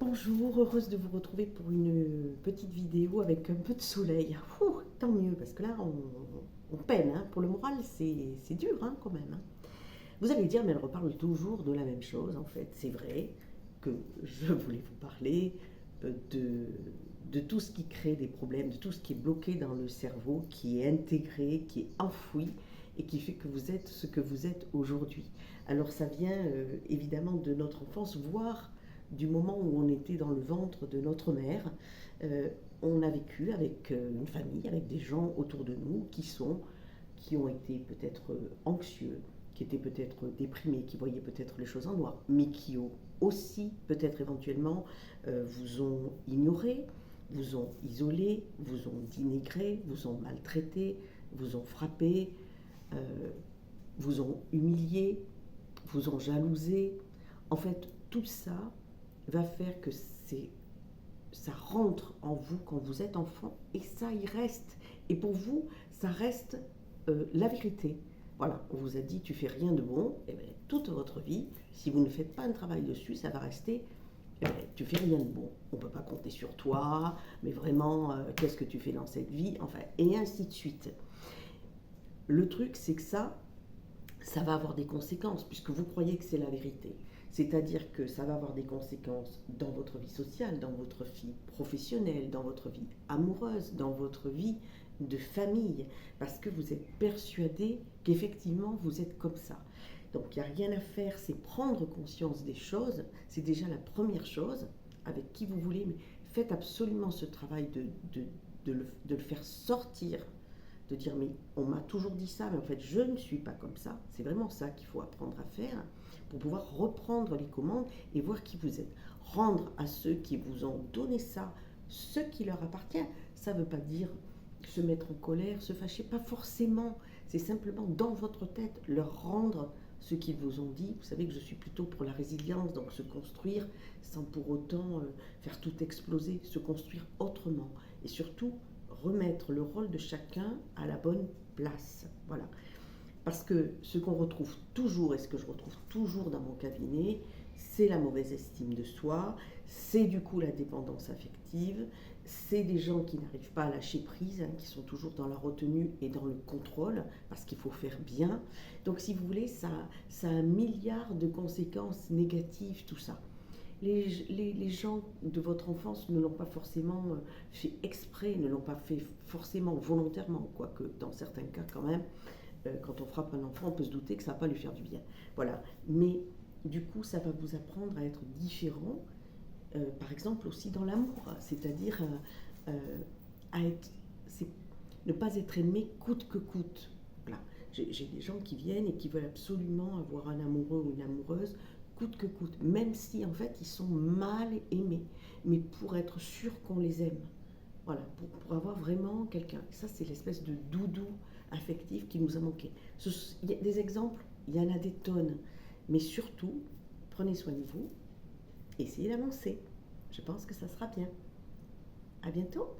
Bonjour, heureuse de vous retrouver pour une petite vidéo avec un peu de soleil. Ouh, tant mieux, parce que là, on peine. Hein. Pour le moral, c'est dur hein, quand même. Hein. Vous allez dire, mais elle reparle toujours de la même chose, en fait. C'est vrai que je voulais vous parler de tout ce qui crée des problèmes, de tout ce qui est bloqué dans le cerveau, qui est intégré, qui est enfoui et qui fait que vous êtes ce que vous êtes aujourd'hui. Alors ça vient évidemment de notre enfance, voire du moment où on était dans le ventre de notre mère. Euh, on a vécu avec une famille, avec des gens autour de nous qui ont été peut-être anxieux, qui étaient peut-être déprimés, qui voyaient peut-être les choses en noir, mais qui ont aussi peut-être éventuellement vous ont ignoré, vous ont isolé, vous ont dénigré, vous ont maltraité, vous ont frappé, euh, vous ont humilié, vous ont jalousé. En fait, tout ça va faire que ça rentre en vous quand vous êtes enfant et ça y reste. Et pour vous, ça reste la vérité. Voilà, on vous a dit tu fais rien de bon, et bien, toute votre vie, si vous ne faites pas un travail dessus, ça va rester eh bien, tu fais rien de bon. On ne peut pas compter sur toi, mais vraiment, qu'est-ce que tu fais dans cette vie, enfin, et ainsi de suite. Le truc, c'est que ça va avoir des conséquences, puisque vous croyez que c'est la vérité. C'est-à-dire que ça va avoir des conséquences dans votre vie sociale, dans votre vie professionnelle, dans votre vie amoureuse, dans votre vie de famille, parce que vous êtes persuadé qu'effectivement vous êtes comme ça. Donc il n'y a rien à faire, c'est prendre conscience des choses, c'est déjà la première chose, avec qui vous voulez, mais faites absolument ce travail de le faire sortir, de dire mais on m'a toujours dit ça, mais en fait je ne suis pas comme ça. C'est vraiment ça qu'il faut apprendre à faire pour pouvoir reprendre les commandes et voir qui vous êtes. Rendre à ceux qui vous ont donné ça ce qui leur appartient. Ça ne veut pas dire se mettre en colère, se fâcher, pas forcément. C'est simplement dans votre tête leur rendre ce qu'ils vous ont dit. Vous savez que je suis plutôt pour la résilience, donc se construire sans pour autant faire tout exploser, se construire autrement. Et surtout, remettre le rôle de chacun à la bonne place. Voilà. Parce que ce qu'on retrouve toujours, et ce que je retrouve toujours dans mon cabinet, c'est la mauvaise estime de soi, c'est du coup la dépendance affective, c'est des gens qui n'arrivent pas à lâcher prise, hein, qui sont toujours dans la retenue et dans le contrôle, parce qu'il faut faire bien. Donc si vous voulez, ça a un milliard de conséquences négatives, tout ça. Les gens de votre enfance ne l'ont pas forcément fait exprès, ne l'ont pas fait forcément volontairement, quoique dans certains cas quand même, quand on frappe un enfant, on peut se douter que ça ne va pas lui faire du bien. Voilà. Mais du coup, ça va vous apprendre à être différent, par exemple aussi dans l'amour, c'est-à-dire à être, ne pas être aimé coûte que coûte. Voilà. J'ai des gens qui viennent et qui veulent absolument avoir un amoureux ou une amoureuse coûte que coûte, même si en fait ils sont mal aimés, mais pour être sûr qu'on les aime. Voilà, pour avoir vraiment quelqu'un. Ça, c'est l'espèce de doudou affectif qui nous a manqué. Il y a des exemples, il y en a des tonnes, mais surtout, prenez soin de vous, essayez d'avancer. Je pense que ça sera bien. À bientôt.